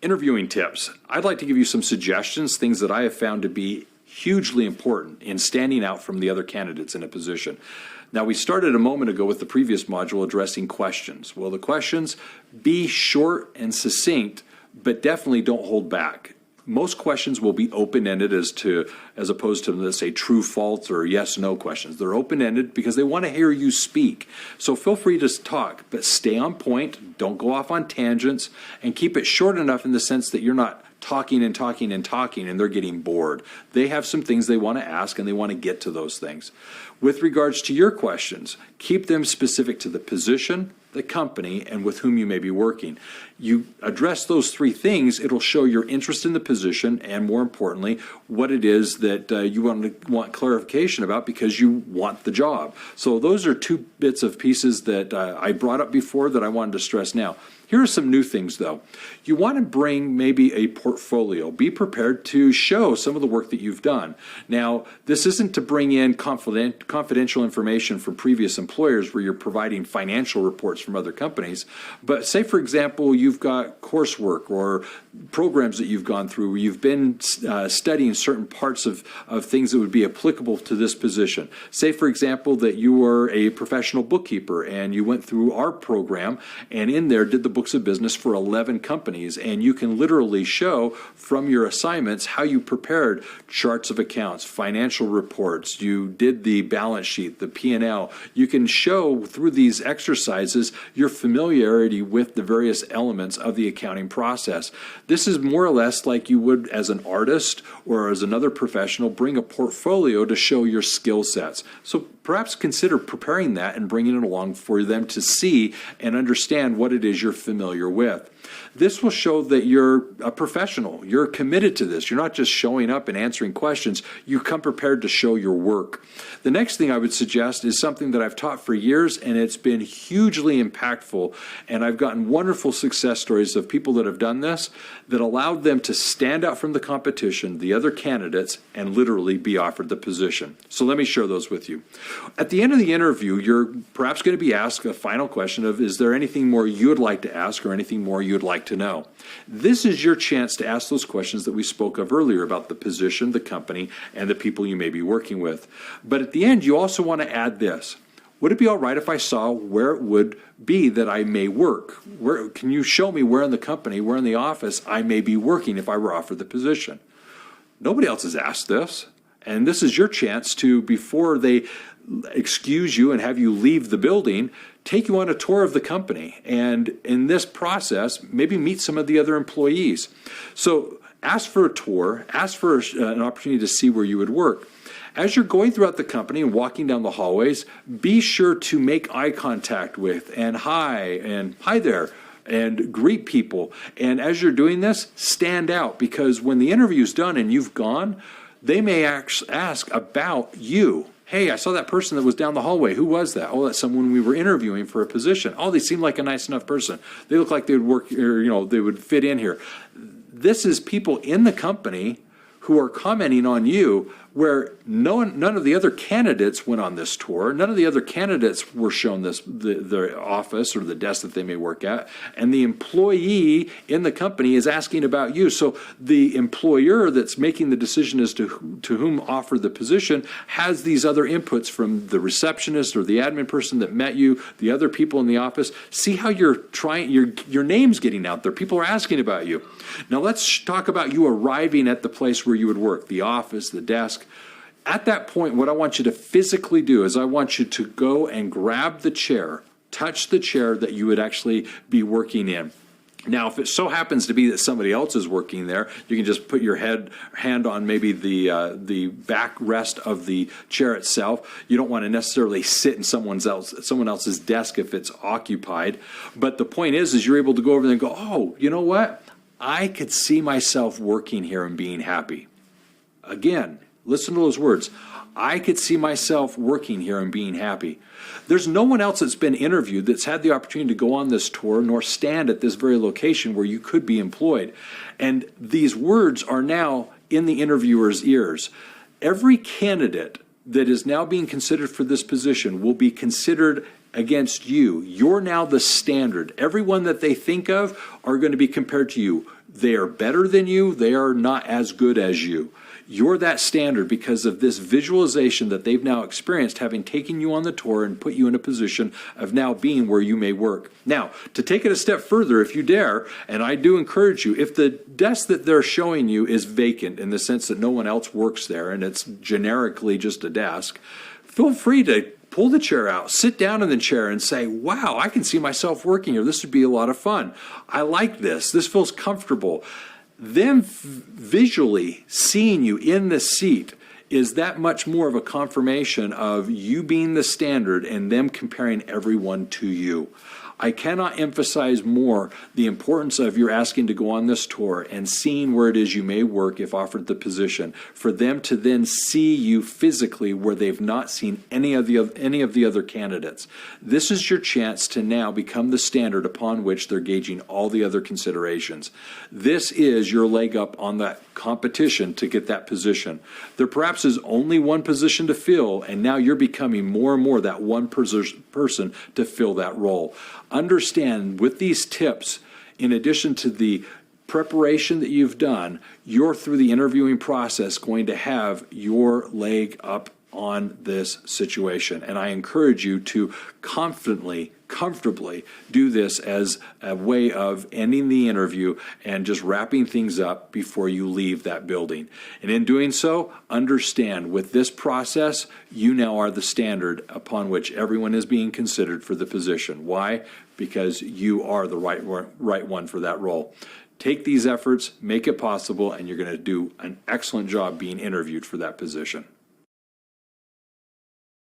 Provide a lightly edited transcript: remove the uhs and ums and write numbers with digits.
Interviewing tips. I'd like to give you some suggestions, things that I have found to be hugely important in standing out from the other candidates in a position. Now, we started a moment ago with the previous module addressing questions. Well, the questions, be short and succinct, but definitely don't hold back. Most questions will be open-ended as opposed to, let's say, true, false, or yes, no questions. They're open-ended because they want to hear you speak. So feel free to talk, but stay on point, don't go off on tangents, and keep it short enough in the sense that you're not talking and talking and talking and they're getting bored. They have some things they want to ask and they want to get to those things. With regards to your questions, keep them specific to the position, the company, and with whom you may be working. You address those three things, it'll show your interest in the position and, more importantly, what it is that you want clarification about because you want the job. So those are two bits of pieces that I brought up before that I wanted to stress now. Here are some new things, though. You want to bring maybe a portfolio. Be prepared to show some of the work that you've done. Now, this isn't to bring in confidential information from previous employers where you're providing financial reports from other companies, but say, for example, you've got coursework or programs that you've gone through where you've been studying certain parts of things that would be applicable to this position. Say, for example, that you were a professional bookkeeper and you went through our program and in there did the books of business for 11 companies, and you can literally show from your assignments how you prepared charts of accounts, financial reports, you did the balance sheet, the P&L. You can show through these exercises your familiarity with the various elements of the accounting process. This is more or less like you would as an artist or as another professional bring a portfolio to show your skill sets. So perhaps consider preparing that and bringing it along for them to see and understand what it is you're familiar with. This will show that you're a professional. You're committed to this. You're not just showing up and answering questions. You come prepared to show your work. The next thing I would suggest is something that I've taught for years, and it's been hugely impactful. And I've gotten wonderful success stories of people that have done this that allowed them to stand out from the competition, the other candidates, and literally be offered the position. So let me share those with you. At the end of the interview, you're perhaps going to be asked a final question of, is there anything more you would like to ask or anything more you'd like to know? This is your chance to ask those questions that we spoke of earlier about the position, the company, and the people you may be working with. But at the end, you also want to add this. Would it be all right if I saw where it would be that I may work? Where, can you show me where in the company, where in the office I may be working if I were offered the position? Nobody else has asked this. And this is your chance to, before they excuse you and have you leave the building, take you on a tour of the company. And in this process, maybe meet some of the other employees. So ask for a tour, ask for an opportunity to see where you would work. As you're going throughout the company and walking down the hallways, be sure to make eye contact with and hi there and greet people. And as you're doing this, stand out, because when the interview's done and you've gone, they may ask about you. Hey, I saw that person that was down the hallway. Who was that? Oh, that's someone we were interviewing for a position. Oh, they seem like a nice enough person. They look like they would work, or, they would fit in here. This is people in the company who are commenting on you, where none of the other candidates went on this tour. None of the other candidates were shown the office or the desk that they may work at. And the employee in the company is asking about you. So the employer that's making the decision as to whom offered the position has these other inputs from the receptionist or the admin person that met you, the other people in the office. See how you're trying, your name's getting out there. People are asking about you. Now let's talk about you arriving at the place where you would work, the office, the desk. At that point, what I want you to physically do is I want you to go and grab the chair, touch the chair that you would actually be working in. Now, if it so happens to be that somebody else is working there, you can just put your hand on maybe the backrest of the chair itself. You don't want to necessarily sit in someone else's desk if it's occupied. But the point is you're able to go over there and go, oh, you know what? I could see myself working here and being happy. Again, listen to those words. I could see myself working here and being happy. There's no one else that's been interviewed that's had the opportunity to go on this tour nor stand at this very location where you could be employed. And these words are now in the interviewer's ears. Every candidate that is now being considered for this position will be considered against you. You're now the standard. Everyone that they think of are going to be compared to you. They are better than you. They are not as good as you. You're that standard because of this visualization that they've now experienced, having taken you on the tour and put you in a position of now being where you may work. Now, to take it a step further, if you dare, and I do encourage you, if the desk that they're showing you is vacant in the sense that no one else works there and it's generically just a desk, feel free to pull the chair out, sit down in the chair and say, wow, I can see myself working here. This would be a lot of fun. I like this. This feels comfortable. Them visually seeing you in the seat is that much more of a confirmation of you being the standard and them comparing everyone to you. I cannot emphasize more the importance of your asking to go on this tour and seeing where it is you may work if offered the position, for them to then see you physically where they've not seen any of the other candidates. This is your chance to now become the standard upon which they're gauging all the other considerations. This is your leg up on that competition to get that position. There perhaps is only one position to fill, and now you're becoming more and more that one person to fill that role. Understand with these tips, in addition to the preparation that you've done, you're through the interviewing process going to have your leg up on this situation. And I encourage you to confidently, comfortably do this as a way of ending the interview and just wrapping things up before you leave that building. And in doing so, understand with this process, you now are the standard upon which everyone is being considered for the position. Why? Because you are the right one for that role. Take these efforts, make it possible, and you're going to do an excellent job being interviewed for that position.